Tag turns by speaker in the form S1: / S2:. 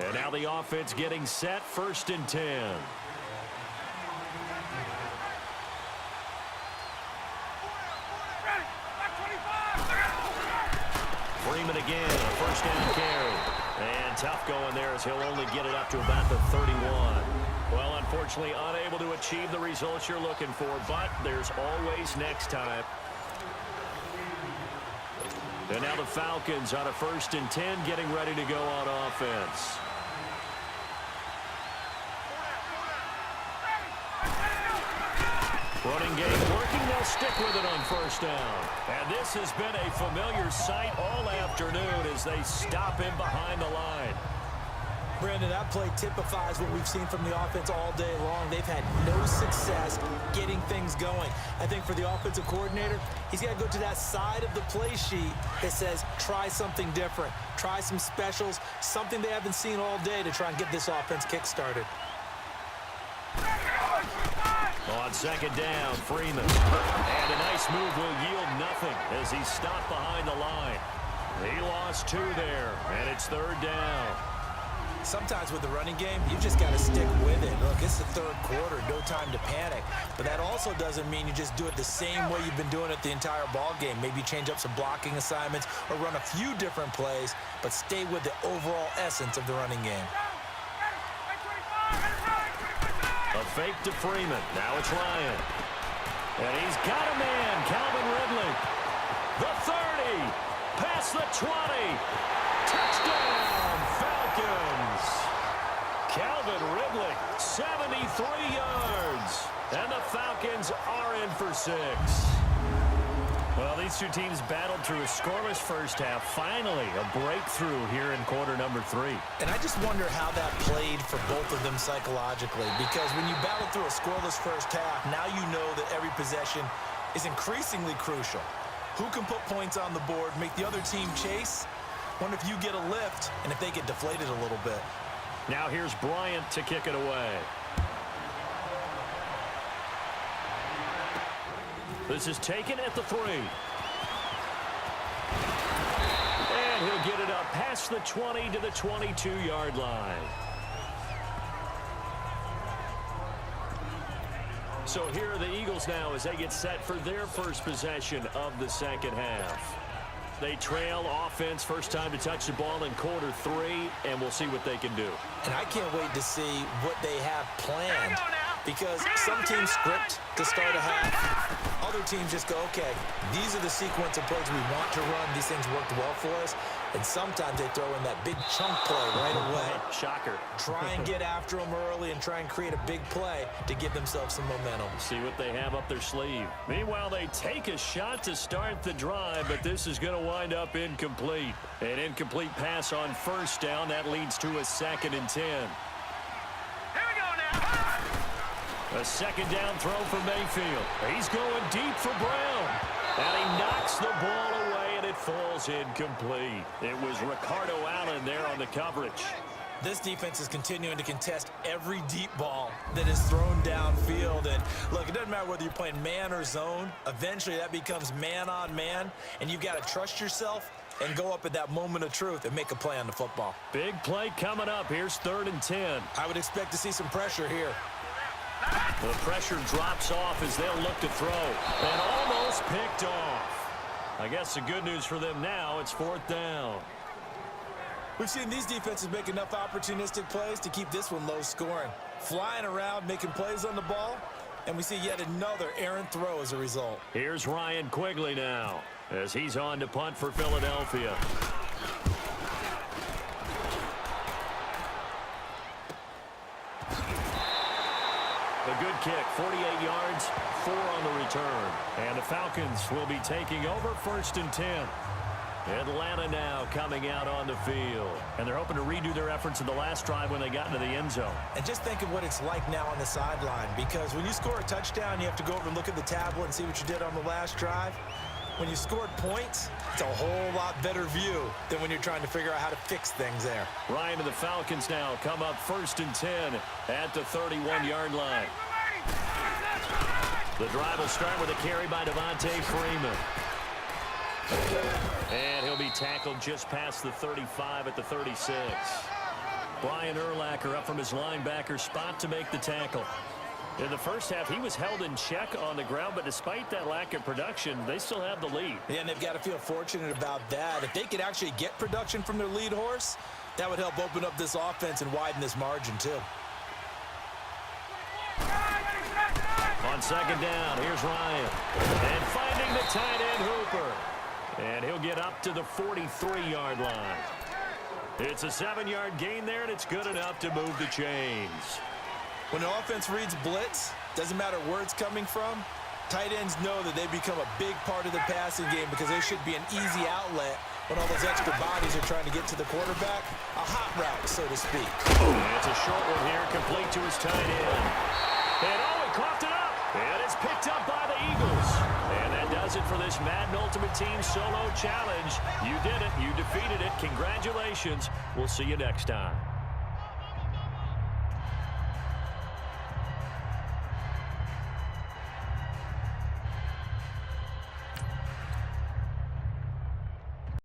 S1: And now the offense getting set, 1st and 10. Freeman again, a 1st down carry. And tough going there as he'll only get it up to about the 31. Well, unfortunately, unable to achieve the results you're looking for, but there's always next time. And now the Falcons on a 1st and 10 getting ready to go on offense. Running game working. They'll stick with it on 1st down. And this has been a familiar sight all afternoon as they stop him behind the line.
S2: Brandon, that play typifies what we've seen from the offense all day long. They've had no success getting things going. I think for the offensive coordinator, he's got to go to that side of the play sheet that says, try something different. Try some specials, something they haven't seen all day to try and get this offense kick-started.
S1: On 2nd down, Freeman. And a nice move will yield nothing as he's stopped behind the line. He lost 2 there, and it's 3rd down.
S2: Sometimes with the running game, you just got to stick with it. Look, it's the 3rd quarter, no time to panic. But that also doesn't mean you just do it the same way you've been doing it the entire ball game. Maybe change up some blocking assignments or run a few different plays, but stay with the overall essence of the running game.
S1: A fake to Freeman. Now it's Ryan. And he's got a man, Calvin Ridley. The 30. Past the 20. Touchdown, Falcons. Calvin Ridley, 73 yards. And the Falcons are in for 6. Well, these two teams battled through a scoreless first half. Finally, a breakthrough here in quarter number 3.
S2: And I just wonder how that played for both of them psychologically. Because when you battle through a scoreless first half, now you know that every possession is increasingly crucial. Who can put points on the board, make the other team chase? Wonder if you get a lift and if they get deflated a little bit.
S1: Now here's Bryant to kick it away. This is taken at the 3. And he'll get it up past the 20 to the 22-yard line. So here are the Eagles now as they get set for their first possession of the 2nd half. They trail offense, first time to touch the ball in quarter 3, and we'll see what they can do.
S2: And I can't wait to see what they have planned. Because some teams script to start a half. Other teams just go, okay, these are the sequence of plays we want to run. These things worked well for us. And sometimes they throw in that big chunk play right away.
S1: Shocker.
S2: Try and get after them early and try and create a big play to give themselves some momentum.
S1: See what they have up their sleeve. Meanwhile, they take a shot to start the drive, but this is going to wind up incomplete. An incomplete pass on 1st down. That leads to a 2nd and 10. A 2nd down throw for Mayfield. He's going deep for Brown. And he knocks the ball away, and it falls incomplete. It was Ricardo Allen there on the coverage.
S2: This defense is continuing to contest every deep ball that is thrown downfield. And, look, it doesn't matter whether you're playing man or zone. Eventually, that becomes man on man, and you've got to trust yourself and go up at that moment of truth and make a play on the football.
S1: Big play coming up. Here's 3rd and 10.
S2: I would expect to see some pressure here.
S1: The pressure drops off as they'll look to throw. And almost picked off. I guess the good news for them now, it's 4th down.
S2: We've seen these defenses make enough opportunistic plays to keep this one low scoring. Flying around, making plays on the ball, and we see yet another errant throw as a result.
S1: Here's Ryan Quigley now as he's on to punt for Philadelphia. A good kick, 48 yards, 4 on the return. And the Falcons will be taking over 1st and 10. Atlanta now coming out on the field. And they're hoping to redo their efforts in the last drive when they got into the end zone.
S2: And just think of what it's like now on the sideline. Because when you score a touchdown, you have to go over and look at the tablet and see what you did on the last drive. When you scored points, it's a whole lot better view than when you're trying to figure out how to fix things there.
S1: Ryan and the Falcons now come up 1st and 10 at the 31-yard line. The drive will start with a carry by Devontae Freeman. And he'll be tackled just past the 35 at the 36. Brian Urlacher up from his linebacker spot to make the tackle. In the first half, he was held in check on the ground, but despite that lack of production, they still have the lead.
S2: Yeah, and they've got to feel fortunate about that. If they could actually get production from their lead horse, that would help open up this offense and widen this margin, too.
S1: On second down, here's Ryan. And finding the tight end Hooper. And he'll get up to the 43-yard line. It's a 7-yard gain there, and it's good enough to move the chains.
S2: When an offense reads blitz, doesn't matter where it's coming from, tight ends know that they become a big part of the passing game because they should be an easy outlet when all those extra bodies are trying to get to the quarterback. A hot route, so to speak.
S1: And it's a short one here, complete to his tight end. And he coughed it up. And it's picked up by the Eagles. And that does it for this Madden Ultimate Team Solo Challenge. You did it. You defeated it. Congratulations. We'll see you next time.